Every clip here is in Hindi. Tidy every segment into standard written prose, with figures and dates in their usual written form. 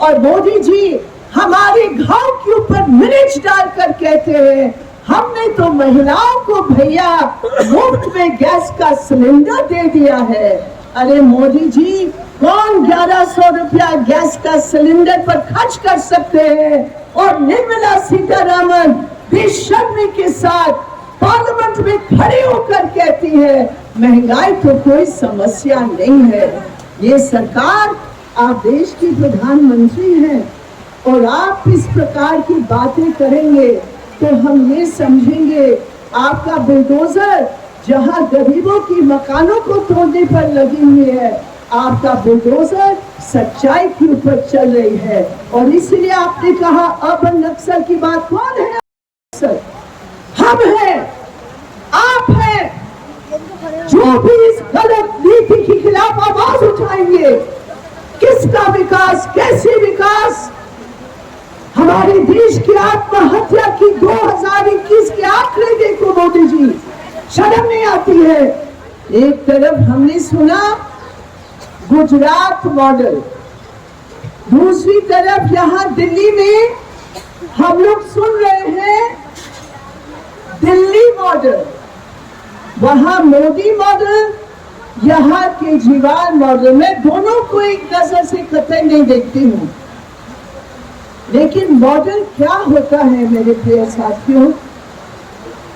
और मोदी जी हमारे घाव के ऊपर मिर्च डालकर कहते हैं हमने तो महिलाओं को भैया मुफ्त में गैस का सिलेंडर दे दिया है। अरे मोदी जी, कौन 1100 रुपया गैस का सिलेंडर पर खर्च कर सकते हैं? और निर्मला सीतारमण बेशर्मी के साथ पार्लियामेंट में खड़े होकर कहती है महंगाई तो कोई समस्या नहीं है। ये सरकार, आप देश की प्रधानमंत्री हैं और आप इस प्रकार की बातें करेंगे तो हम ये समझेंगे आपका बुलडोजर जहां गरीबों की मकानों को तोड़ने पर लगी हुई है, आपका बुलडोजर सच्चाई के ऊपर चल रही है। और इसलिए आपने कहा अर्बन नक्सल की बात, कौन है नक्सल? हम हैं, आप हैं। जो भी इस गलत नीति के खिलाफ आवाज उठाएंगे, किसका विकास, कैसे विकास? हमारे देश की आत्महत्या की 2021 के आंकड़े देखो मोदी जी, शर्म नहीं आती है। एक तरफ हमने सुना गुजरात मॉडल, दूसरी तरफ यहाँ दिल्ली में हम लोग सुन रहे हैं दिल्ली मॉडल। वहां मोदी मॉडल, यहाँ केजरीवाल मॉडल। मैं दोनों को एक नजर से कतई नहीं देखती हूँ, लेकिन मॉडल क्या होता है मेरे प्रिय साथियों?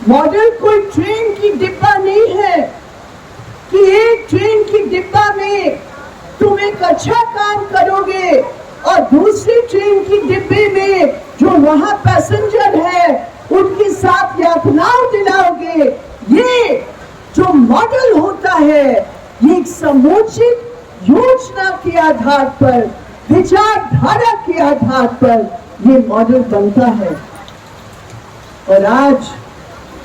मॉडल कोई ट्रेन की डिब्बा नहीं है कि एक ट्रेन की डिब्बा में तुम एक अच्छा काम करोगे और दूसरी ट्रेन की डिब्बे में जो वहां पैसेंजर है उनके साथ यातनाओं दिलाओगे। ये जो मॉडल होता है ये एक समुचित योजना के आधार पर, विचारधारा के आधार पर ये मॉडल बनता है। और आज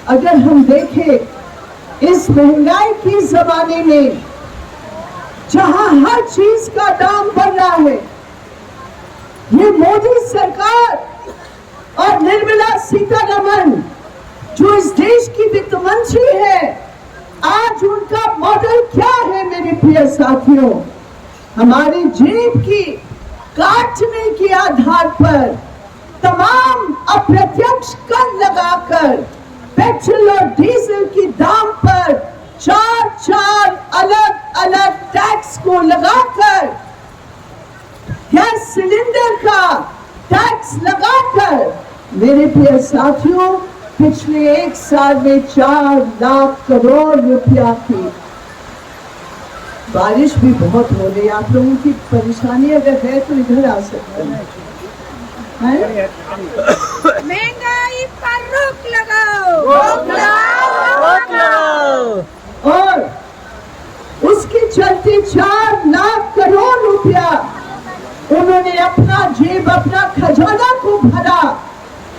अगर हम देखें इस महंगाई के जमाने में जहां हर चीज का दाम बढ़ रहा है, ये मोदी सरकार और निर्मला सीतारमण जो इस देश की वित्त मंत्री है, आज उनका मॉडल क्या है मेरे प्रिय साथियों? हमारी जेब की काटने के आधार पर तमाम अप्रत्यक्ष कर लगाकर पेट्रोल और डीजल की दाम पर चार अलग अलग टैक्स को लगाकर, गैस सिलेंडर का टैक्स लगाकर, मेरे प्रिय साथियों पिछले एक साल में 4 लाख करोड़ रुपया की बारिश भी बहुत हो रही है। आप लोगों की परेशानी अगर है तो इधर आ सकते हैं। महंगाई पर रोक लगाओ, रोक लगाओ। और उसके चलते 4 लाख करोड़ रुपया उन्होंने अपना जेब, अपना खजाना को भरा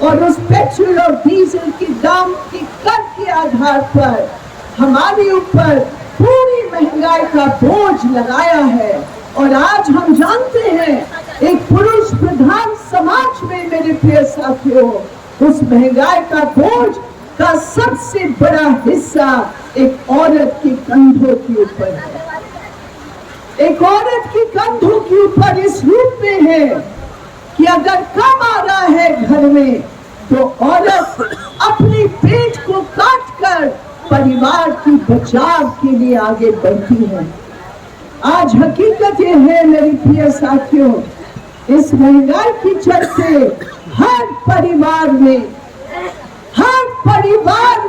और उस पेट्रोल और डीजल की दाम की कर के आधार पर हमारे ऊपर पूरी महंगाई का बोझ लगाया है। और आज हम जानते हैं एक पुरुष प्रधान समाज में मेरे प्रिय साथियों उस महंगाई का बोझ का सबसे बड़ा हिस्सा एक औरत के कंधों के ऊपर है। एक औरत के कंधों के ऊपर इस रूप में है कि अगर कम आ रहा है घर में तो औरत अपने पेट को काटकर परिवार की बचाव के लिए आगे बढ़ती है। आज हकीकत ये है मेरे प्रिय साथियों, इस महंगाई के चलते हर परिवार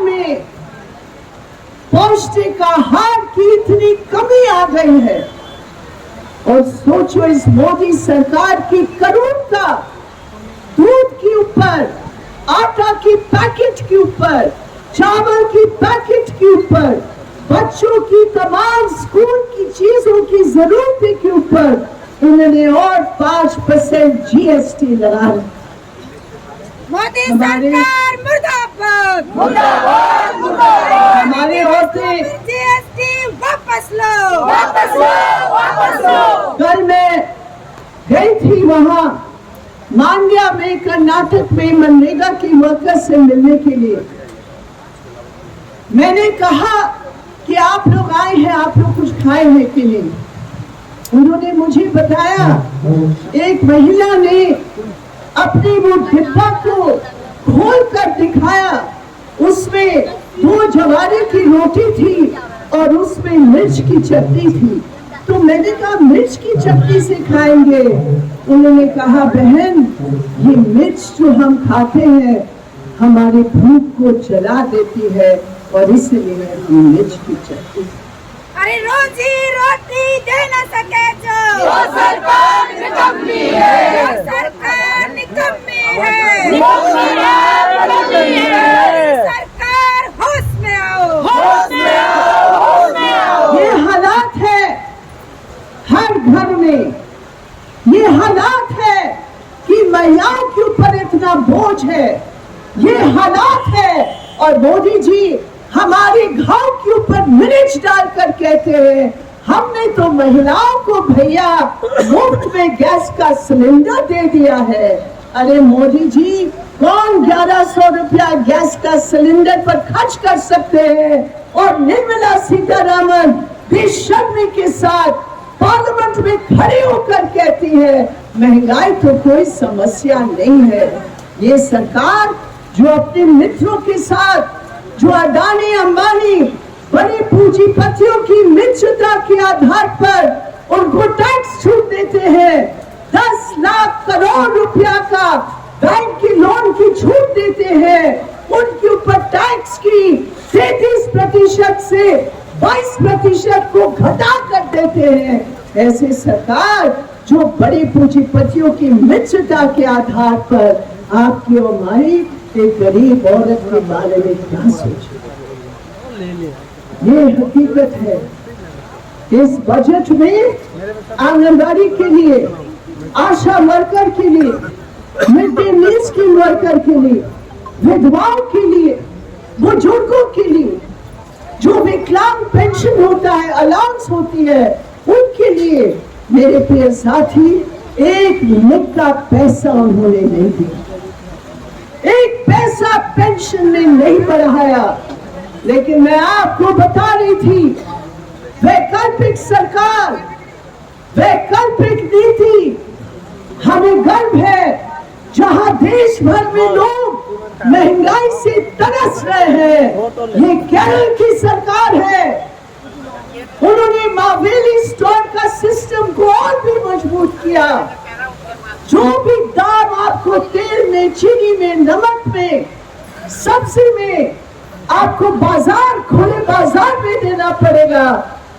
में पौष्टिक आहार की इतनी कमी आ गई है। और सोचो इस मोदी सरकार की करूणता, दूध के ऊपर, आटा की पैकेट के ऊपर, चावल की पैकेट के ऊपर, बच्चों की तमाम स्कूल की चीजों की जरूरत के ऊपर इन्होंने और 5% GST लगा। मोदी सरकार मुर्दाबाद, मुर्दाबाद, मुर्दाबाद। हमारे औरतें GST वापस लो, वापस लो, वापस लो। कल मैं गई थी वहां मांड्या में, कर्नाटक में मनरेगा की वर्कर से मिलने के लिए। मैंने कहा कि आप लोग आए हैं, आप लोग कुछ खाए हैं कि नहीं? उन्होंने मुझे बताया एक महिला ने अपनी वो डिब्बा को खोल कर दिखाया, उसमें 2 जवारे की रोटी थी और उसमें मिर्च की चटनी थी। तो मैंने कहा मिर्च की चटनी से खाएंगे? उन्होंने कहा बहन, ये मिर्च जो हम खाते हैं हमारी भूख को जला देती है और इसलिए हम मिर्च की चटनी। अरे रोजी रोटी दे न सके जो वो सरकार निकम्मी है, वो सरकार निकम्मी है, सरकार होश में आओ, होश में आओ, होश में आओ। ये हालात है हर घर में, ये हालात है कि महिलाओं के ऊपर इतना बोझ है, ये हालात है। और मोदी जी हमारे घाव के ऊपर मिर्च डालकर कहते हैं हमने तो महिलाओं को भैया मुफ्त में गैस का सिलेंडर दे दिया है। अरे मोदी जी, कौन 1100 रुपया गैस का सिलेंडर पर खर्च कर सकते हैं? और निर्मला सीतारामन बेशर्मी के साथ पार्लियामेंट में खड़े होकर कहती है महंगाई तो कोई समस्या नहीं है। ये सरकार जो अपने मित्रों के साथ, जो अडानी अंबानी बड़े पूंजीपतियों की मित्रता के आधार पर उनको टैक्स छूट देते हैं, 10 लाख करोड़ रुपया का बैंक की लोन की छूट देते हैं, उनके ऊपर टैक्स की 33% से 22% को घटा कर देते हैं। ऐसे सरकार जो बड़े पूंजीपतियों की मित्रता के आधार पर आपकी और हमारी एक गरीब औरत के बारे में क्या सोचे? ये हकीकत है। इस बजट में आंगनबाड़ी के लिए, आशा वर्कर के लिए, mid day meal scheme worker के लिए, विधवाओं के लिए, बुजुर्गों के लिए, जो विकलांग पेंशन होता है, अलाउंस होती है, उनके लिए मेरे प्रिय साथी 1 मिनट का पैसा उन्होंने नहीं दिया, 1 पैसा पेंशन में नहीं बढ़ाया। लेकिन मैं आपको बता रही थी वैकल्पिक सरकार, वैकल्पिक नीति, हमें गर्व है जहां देश भर में लोग महंगाई से तरस रहे हैं। ये केरल की सरकार है, उन्होंने मावेली स्टोर का सिस्टम को और भी मजबूत किया। जो भी दाम आपको तेल में, चीनी में, नमक में, सब्जी में आपको बाजार, खुले बाजार में देना पड़ेगा।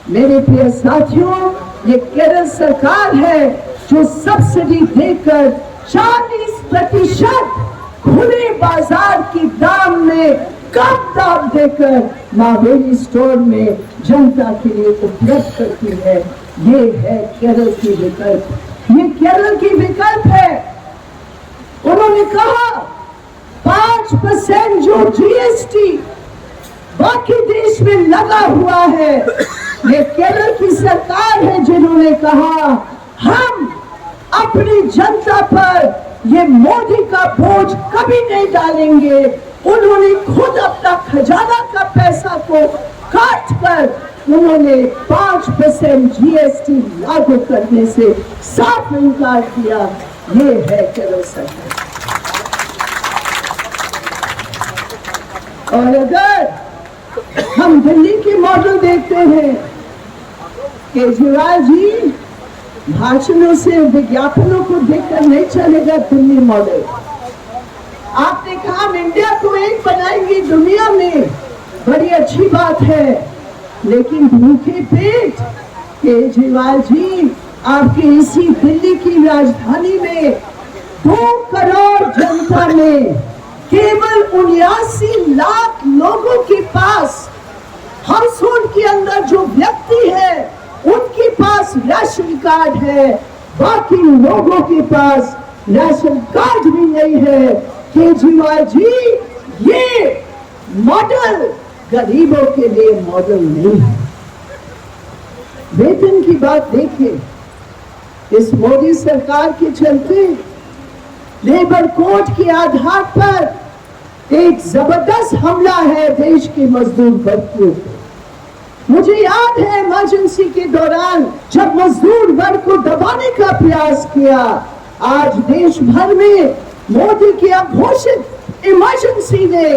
मेरे प्रिय साथियों, ये केरल सरकार है जो सब्सिडी देकर 40% खुले बाजार की दाम में कम दाम देकर मावेली स्टोर में जनता के लिए उपलब्ध करती है। ये है केरल की विकल्प, ये केरल की विकल्प है। उन्होंने कहा 5% जो जीएसटी बाकी देश में लगा हुआ है, ये केरल की सरकार है जिन्होंने कहा हम अपनी जनता पर ये मोदी का बोझ कभी नहीं डालेंगे। उन्होंने खुद अपना खजाना का पैसा को काट कर उन्होंने 5% जीएसटी लागू करने से साफ इनकार किया। ये है केरल सरकार। और अगर हम दिल्ली के मॉडल देखते हैं, केजरीवाल जी भाषणों से, विज्ञापनों को देखकर नहीं चलेगा दिल्ली मॉडल। आपने कहा हम इंडिया को एक बनाएंगे दुनिया में, बड़ी अच्छी बात है, लेकिन भूखे पेट केजरीवाल जी आपके इसी दिल्ली की राजधानी में 2 करोड़ जनता में केवल 79 लाख लोगों के पास, हाउस होल्ड के अंदर जो व्यक्ति है उनके पास राशन कार्ड है, बाकी लोगों के पास राशन कार्ड भी नहीं है। केजरीवाल जी, ये मॉडल गरीबों के लिए मॉडल नहीं है। वेतन की बात देखिए, इस मोदी सरकार के चलते लेबर कोड के आधार पर एक जबरदस्त हमला है देश के मजदूर वर्ग के ऊपर। मुझे याद है इमरजेंसी के दौरान जब मजदूर वर्ग को दबाने का प्रयास किया। आज देश भर में मोदी की घोषित इमरजेंसी ने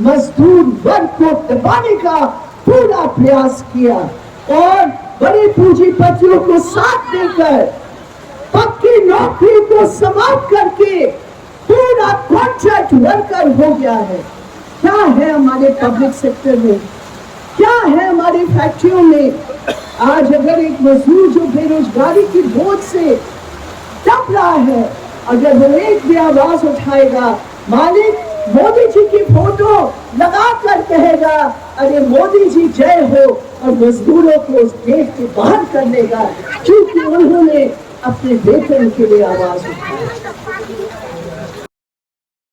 मजदूर वर्ग को दबाने का पूरा प्रयास किया और बड़े पूंजीपतियों को साथ देकर पक्की नौकरी को समाप्त करके पूरा कॉन्ट्रैक्ट वर्कर हो गया है। क्या है हमारे पब्लिक सेक्टर में, क्या है हमारी फैक्ट्रियों में? आज अगर एक मजदूर जो बेरोजगारी की बोझ से तप रहा है, अगर वो एक भी आवाज उठाएगा, मालिक मोदी जी की फोटो लगा कर कहेगा अरे मोदी जी जय हो, और मजदूरों को उस देश से बाहर कर देगा क्योंकि उन्होंने अपने वेतन के लिए आवाज उठाई।